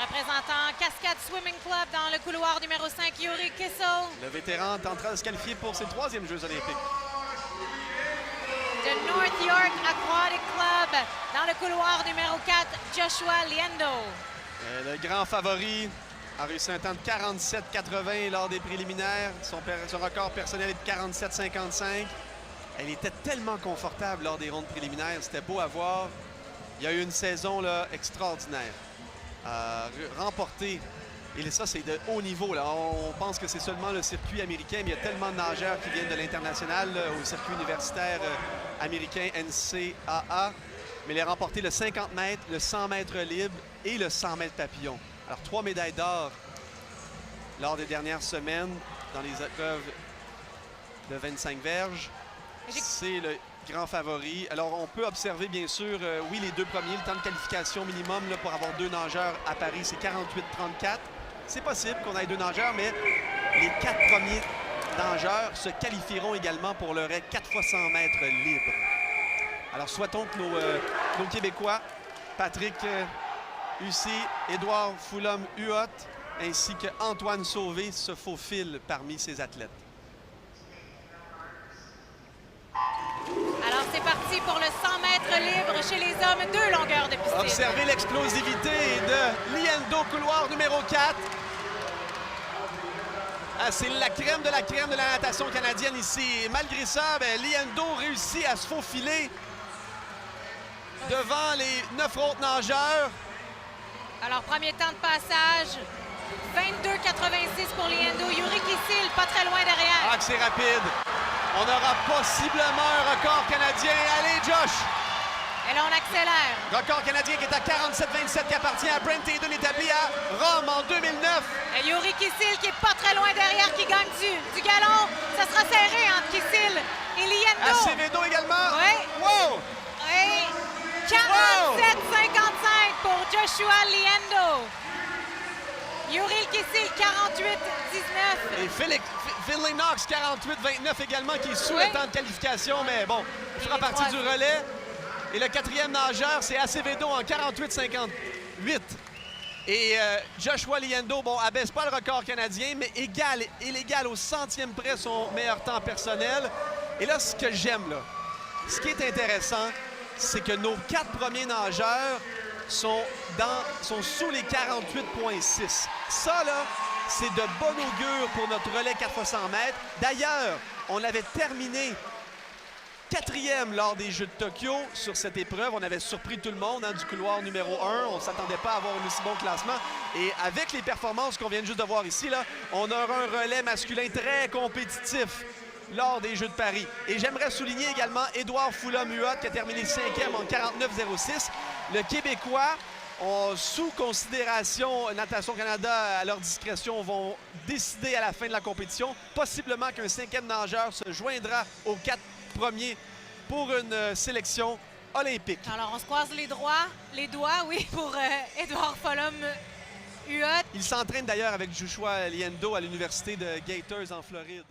Représentant Cascade Swimming Club dans le couloir numéro 5, Yuri Kissel. Le vétéran tentera de se qualifier pour ses 3e Jeux olympiques. De North York Aquatic Club dans le couloir numéro 4, Joshua Liendo. Le grand favori a réussi un temps de 47,80 lors des préliminaires. Son record personnel est de 47,55. Elle était tellement confortable lors des rondes préliminaires. C'était beau à voir. Il y a eu une saison là, extraordinaire. Remporté, et ça c'est de haut niveau. Là. On pense que c'est seulement le circuit américain, mais il y a tellement de nageurs qui viennent de l'international au circuit universitaire américain NCAA. Mais il a remporté le 50 mètres, le 100 mètres libre et le 100 mètres papillon. Alors 3 médailles d'or lors des dernières semaines dans les épreuves de 25 verges. C'est le grand favori. Alors, on peut observer, bien sûr, oui, les 2 premiers. Le temps de qualification minimum là, pour avoir 2 nageurs à Paris, c'est 48,34. C'est possible qu'on ait 2 nageurs, mais les 4 premiers nageurs se qualifieront également pour le 4 x 100 mètres libre. Alors, souhaitons que nos Québécois, Patrick Hussey, Édouard Foulom-Huot, ainsi qu'Antoine Sauvé se faufilent parmi ces athlètes. Alors, c'est parti pour le 100 mètres libre chez les hommes, 2 longueurs de piscine. Observez l'explosivité de Liendo, couloir numéro 4. C'est la crème de la natation canadienne ici. Et malgré ça, Liendo réussit à se faufiler devant les 9 autres nageurs. Alors, premier temps de passage, 22,86 pour Liendo. Yuri Kissel, pas très loin derrière. Ah, que c'est rapide. On aura possiblement un record canadien. Allez, Josh! Et là, on accélère. Record canadien qui est à 47,27, qui appartient à Brent Hayden, établi à Rome en 2009. Et Yuri Kissel, qui est pas très loin derrière, qui gagne du galon. Ça sera serré entre Kissel et Liendo. Acevedo également. Oui. Wow! Et 47,55 pour Joshua Liendo. Yuri Kissel, 48,19. Et Finlay Knox, 48,29 également, qui est sous le temps de qualification, mais bon, il fera partie du relais. Et le 4e nageur, c'est Acevedo en 48,58. Et Joshua Liendo, bon, abaisse pas le record canadien, mais il égale au centième près son meilleur temps personnel. Et là, ce que j'aime, là, ce qui est intéressant, c'est que nos 4 premiers nageurs sont sous les 48,6. Ça, là, c'est de bon augure pour notre relais 4 x 100 mètres. D'ailleurs, on avait terminé 4e lors des Jeux de Tokyo sur cette épreuve. On avait surpris tout le monde du couloir numéro 1. On ne s'attendait pas à avoir un aussi bon classement. Et avec les performances qu'on vient juste de voir ici, là, on aura un relais masculin très compétitif lors des Jeux de Paris. Et j'aimerais souligner également Édouard Foulom-Huot qui a terminé 5e en 49,06. Le Québécois, sous considération, Natation Canada, à leur discrétion, vont décider à la fin de la compétition. Possiblement qu'un 5e nageur se joindra aux 4 premiers pour une sélection olympique. Alors, on se croise les doigts, oui, pour Édouard Foulom-Huot. Il s'entraîne d'ailleurs avec Joshua Liendo à l'université de Gators en Floride.